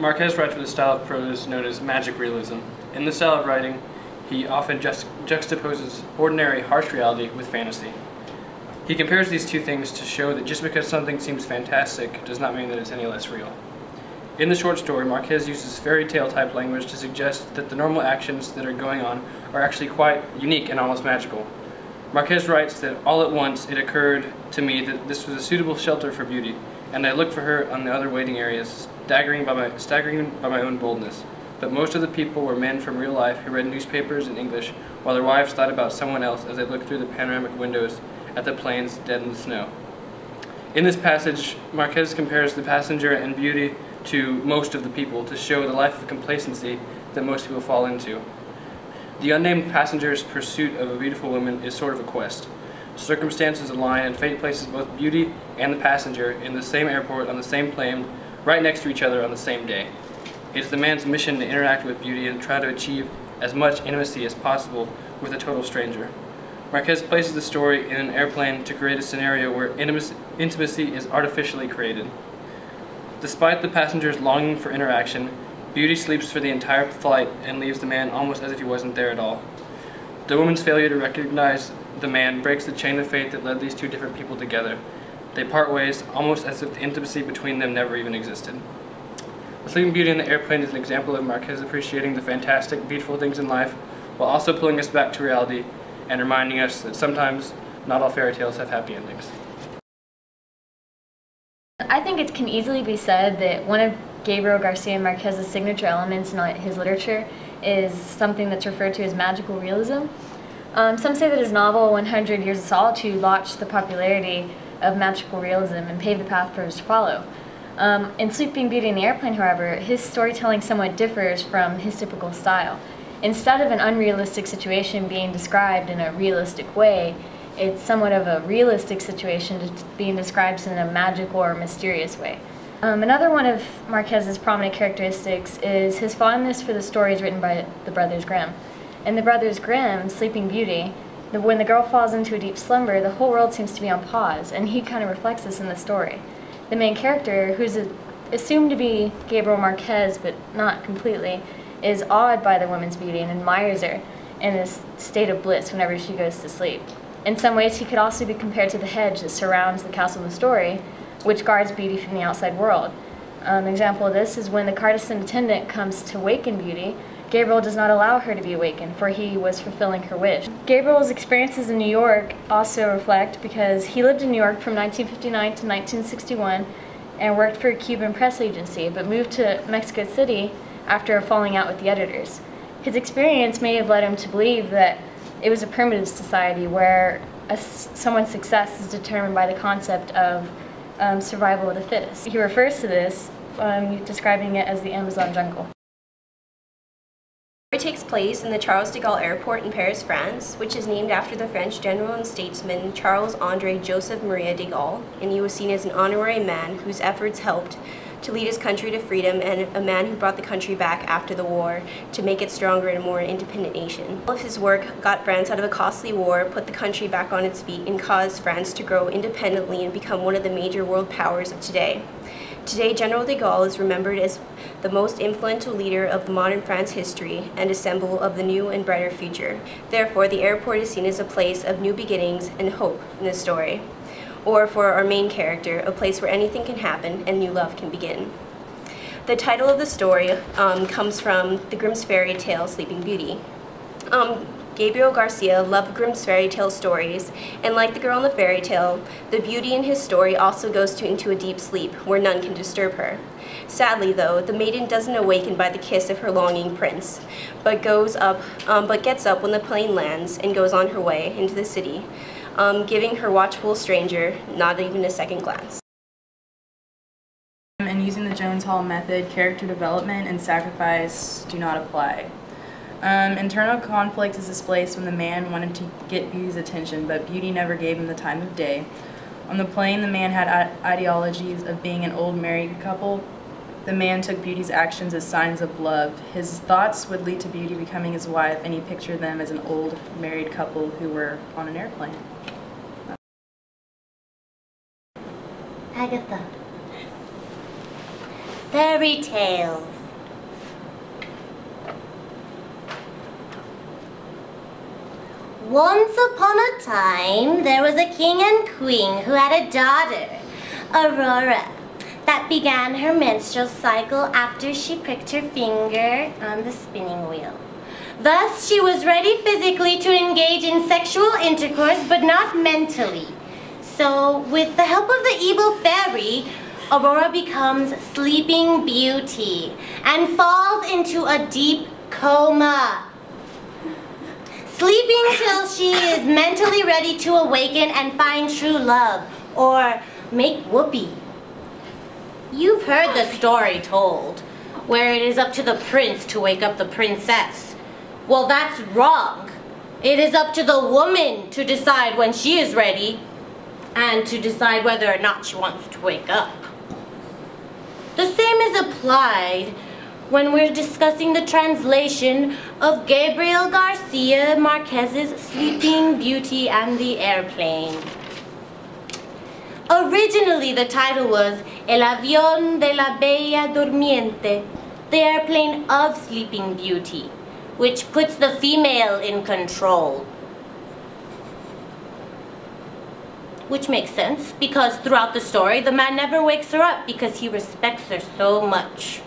Marquez writes with a style of prose known as magic realism. In this style of writing, he often juxtaposes ordinary, harsh reality with fantasy. He compares these two things to show that just because something seems fantastic does not mean that it's any less real. In the short story, Marquez uses fairy tale type language to suggest that the normal actions that are going on are actually quite unique and almost magical. Marquez writes that all at once it occurred to me that this was a suitable shelter for beauty, and I looked for her on the other waiting areas, staggering by my own boldness. But most of the people were men from real life who read newspapers in English, while their wives thought about someone else as they looked through the panoramic windows at the plains dead in the snow. In this passage, Marquez compares the passenger and beauty to most of the people to show the life of complacency that most people fall into. The unnamed passenger's pursuit of a beautiful woman is sort of a quest. Circumstances align and fate places both beauty and the passenger in the same airport on the same plane, right next to each other on the same day. It is the man's mission to interact with beauty and try to achieve as much intimacy as possible with a total stranger. Marquez places the story in an airplane to create a scenario where intimacy is artificially created. Despite the passenger's longing for interaction, beauty sleeps for the entire flight and leaves the man almost as if he wasn't there at all. The woman's failure to recognize the man breaks the chain of fate that led these two different people together. They part ways almost as if the intimacy between them never even existed. The Sleeping Beauty in the airplane is an example of Marquez appreciating the fantastic, beautiful things in life while also pulling us back to reality and reminding us that sometimes not all fairy tales have happy endings. I think it can easily be said that one of Gabriel Garcia Marquez's signature elements in his literature is something that's referred to as magical realism. Some say that his novel 100 Years of Solitude launched the popularity of magical realism and paved the path for others to follow. In Sleeping Beauty in the Airplane, however, his storytelling somewhat differs from his typical style. Instead of an unrealistic situation being described in a realistic way, it's somewhat of a realistic situation being described in a magical or mysterious way. Another one of Marquez's prominent characteristics is his fondness for the stories written by the Brothers Grimm. In the Brothers Grimm, Sleeping Beauty, when the girl falls into a deep slumber, the whole world seems to be on pause, and he kind of reflects this in the story. The main character, who's assumed to be Gabriel Marquez, but not completely, is awed by the woman's beauty and admires her in a state of bliss whenever she goes to sleep. In some ways, he could also be compared to the hedge that surrounds the castle in the story, which guards beauty from the outside world. An example of this is when the courtesan attendant comes to waken Beauty, Gabriel does not allow her to be awakened, for he was fulfilling her wish. Gabriel's experiences in New York also reflect because he lived in New York from 1959 to 1961 and worked for a Cuban press agency, but moved to Mexico City after a falling out with the editors. His experience may have led him to believe that it was a primitive society where someone's success is determined by the concept of survival of the fittest. He refers to this, describing it as the Amazon jungle. The story takes place in the Charles de Gaulle Airport in Paris, France, which is named after the French general and statesman Charles-André Joseph Maria de Gaulle, and he was seen as an honorary man whose efforts helped to lead his country to freedom and a man who brought the country back after the war to make it stronger and more independent nation. All of his work got France out of a costly war, put the country back on its feet, and caused France to grow independently and become one of the major world powers of today. Today, General de Gaulle is remembered as the most influential leader of the modern France history and a symbol of the new and brighter future. Therefore, the airport is seen as a place of new beginnings and hope in the story. Or for our main character, a place where anything can happen and new love can begin. The title of the story comes from the Grimm's fairy tale Sleeping Beauty. Gabriel Garcia loved Grimm's fairy tale stories, and like the girl in the fairy tale, the beauty in his story also goes into a deep sleep where none can disturb her. Sadly, though, the maiden doesn't awaken by the kiss of her longing prince, but gets up when the plane lands and goes on her way into the city, giving her watchful stranger not even a second glance. And using the Jones Hall method, character development and sacrifice do not apply. Internal conflict is displaced when the man wanted to get Beauty's attention, but Beauty never gave him the time of day. On the plane, the man had ideologies of being an old married couple. The man took Beauty's actions as signs of love. His thoughts would lead to Beauty becoming his wife, and he pictured them as an old married couple who were on an airplane. Agatha. Fairy tales. Once upon a time, there was a king and queen who had a daughter, Aurora, that began her menstrual cycle after she pricked her finger on the spinning wheel. Thus, she was ready physically to engage in sexual intercourse, but not mentally. So, with the help of the evil fairy, Aurora becomes Sleeping Beauty and falls into a deep coma, sleeping till she is mentally ready to awaken and find true love, or make whoopee. You've heard the story told, where it is up to the prince to wake up the princess. Well, that's wrong. It is up to the woman to decide when she is ready, and to decide whether or not she wants to wake up. The same is applied when we're discussing the translation of Gabriel Garcia Marquez's Sleeping Beauty and the Airplane. Originally, the title was El Avión de la Bella Durmiente, the airplane of Sleeping Beauty, which puts the female in control. Which makes sense, because throughout the story, the man never wakes her up because he respects her so much.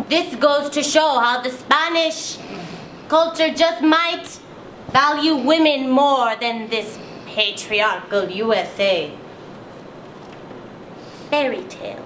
This goes to show how the Spanish culture just might value women more than this patriarchal USA. Fairy tale.